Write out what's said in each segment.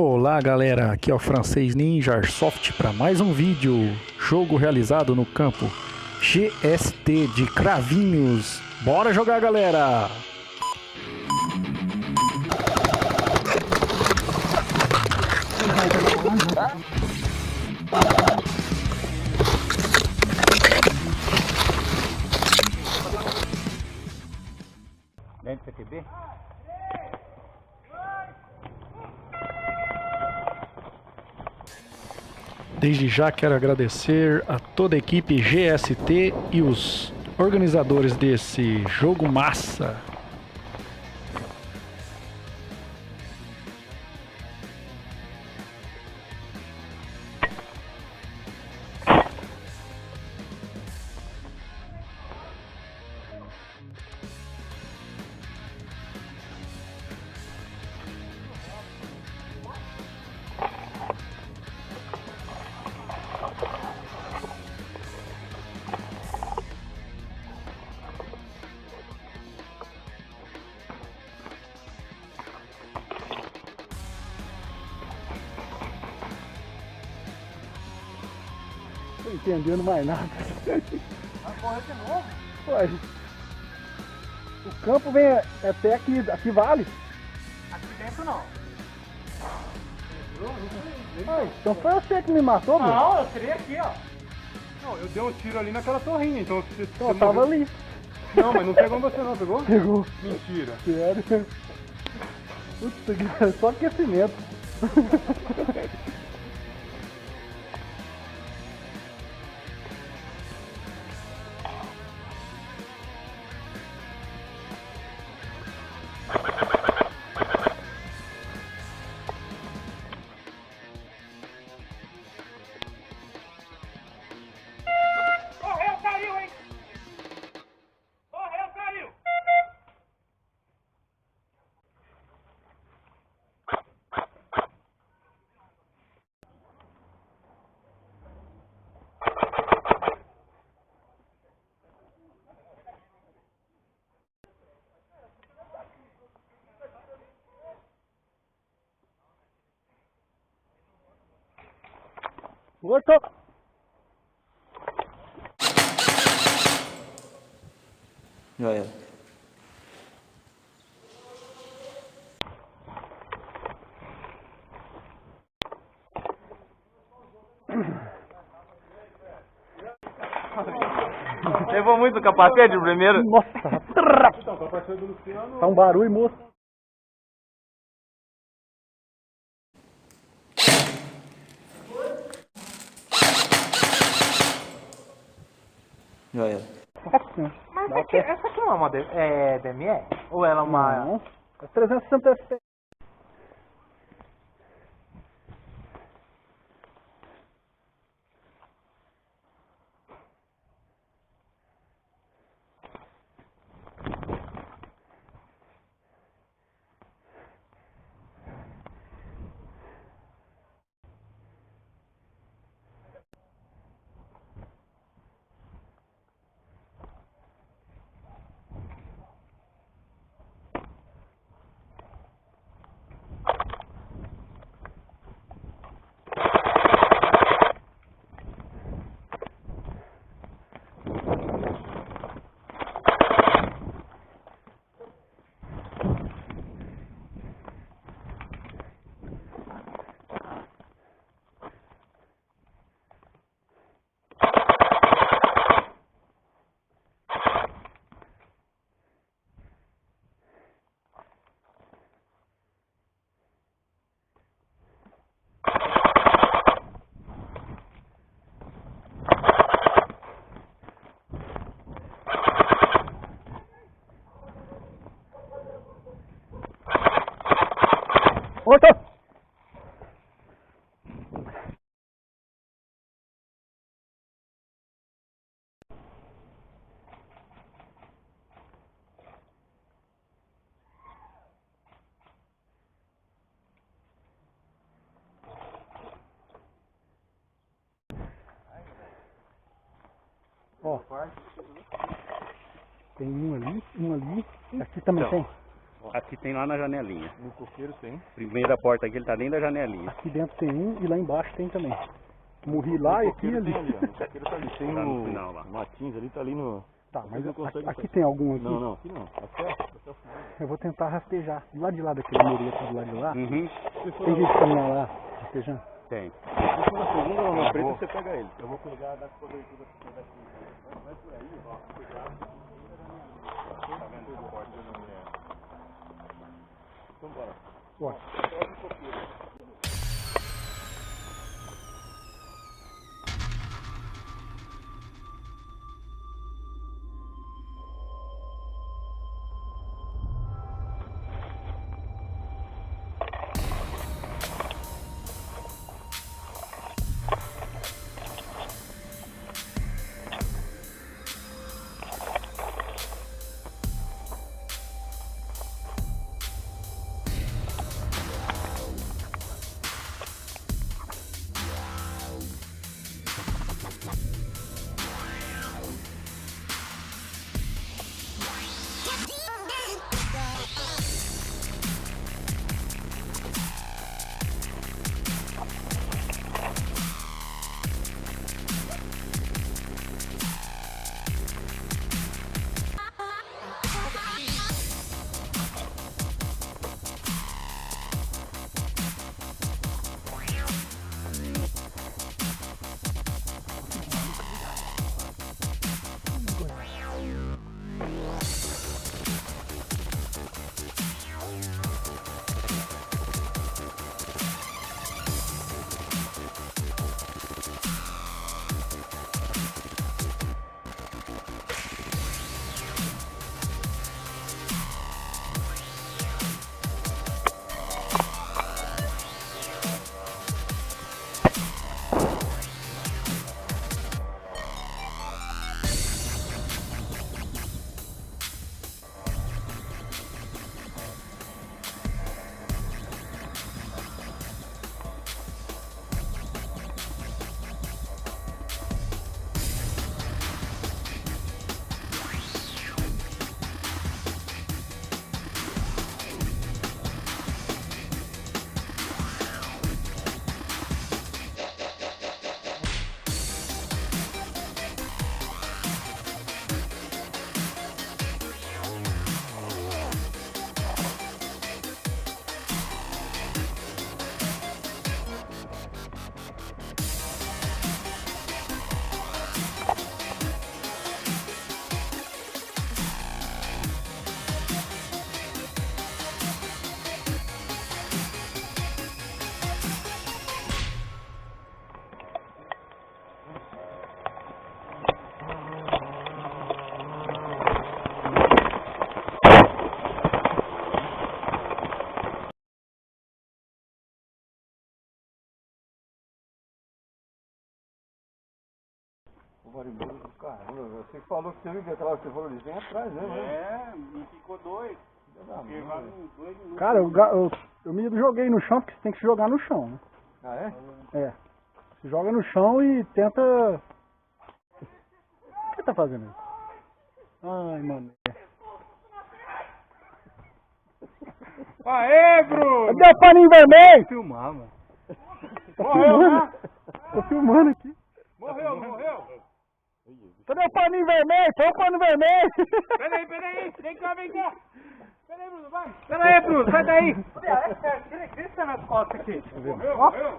Olá galera, aqui é o Francês Ninja Airsoft para mais um vídeo. Jogo realizado no campo GST de Cravinhos. Bora jogar, galera! Dentro do CTB? Desde já quero agradecer a toda a equipe GST e os organizadores desse jogo massa. Não tô entendendo mais nada. Vai correr de novo? Ué, o campo vem até aqui vale. Aqui dentro não. Então foi você que me matou, meu? Não, eu tirei aqui, ó. Não, eu dei um tiro ali naquela torrinha, então você Eu tava ali. Não, mas não pegou você não, pegou? Pegou. Mentira. Sério? Putz, isso aqui é só aquecimento. Correu, caiu, hein? Correu, caiu. Outro. Já era. Levou muito o capacete o primeiro? Nossa. Então, com a partida do Luciano... Tá um barulho, moço. Já era. Mas essa aqui não é uma DMR? Ou ela é uma... Não. É 360 FPS. Outro. Ó, tem um ali, aqui também Então. tem. Aqui tem lá na janelinha. No coqueiro tem. Primeira porta aqui, ele tá dentro da janelinha. Aqui dentro tem um e lá embaixo tem também. Morri lá e aqui e ali. No coqueiro tá ali. Tem Tá no final lá. Martins ali, tá ali no... Tá, mas não consegue aqui sair. tem algum aqui? Não, aqui não. Até o final. Eu vou tentar rastejar. Do lado de lá daquele mureta do lado de lá. Uhum. Tem gente caminhando lá, rastejando? Tem. Se for na segunda ou na frente, você pega ele. Eu vou pegar das coberturas que tem daqui. Vai por aí, ó. Cuidado. Tá vendo essa porta? Então bora. Bora. O barulho do caramba, você falou que você viu que aquela hora que você falou ali, vem atrás, né? É, e ficou dois. Observaram uns 2 minutos. Cara, eu me joguei no chão porque você tem que se jogar no chão, né? Ah, é? É. Se joga no chão e tenta... O que tá fazendo aí? Ai, mano. Aê, Bruno! Cadê o paninho vermelho? Filmar, mano. Tô Morreu, filmando. né? Tô filmando aqui. Morreu, não morreu? Cadê o paninho vermelho? Tem o paninho vermelho. Peraí, vem cá. Peraí, Bruno, vai. Peraí, Bruno, sai daí. Tira esse nas costas aqui. Morreu.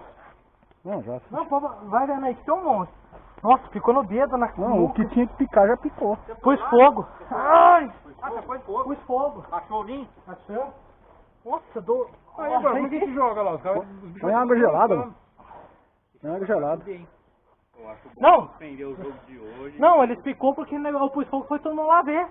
Não, já. Não, pô, vai vendo aí que tem um monstro. Nossa, ficou no dedo, na Não, o que tinha que picar já picou. Pus fogo. Ai! Ah, você pôs fogo. Pus fogo. Achou o ninho? Achou? Nossa, do... Aí, Bruno, por que que joga lá? Os caras... Põe água gelada, mano. Põe água gelada. Não! Suspender o jogo de hoje. Não, eles ficou porque eu pus fogo e foi todo mundo lá ver.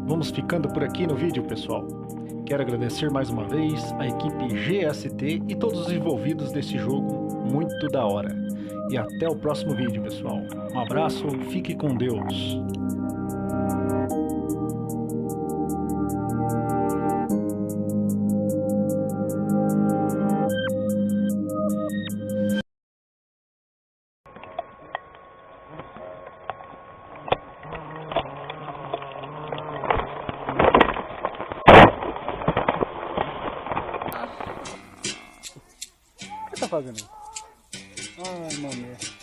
vamos ficando por aqui no vídeo, pessoal. Quero agradecer mais uma vez a equipe GST e todos os envolvidos nesse jogo muito da hora. E até o próximo vídeo, pessoal. Um abraço, fique com Deus. O que tá fazendo? Ai, mamãe.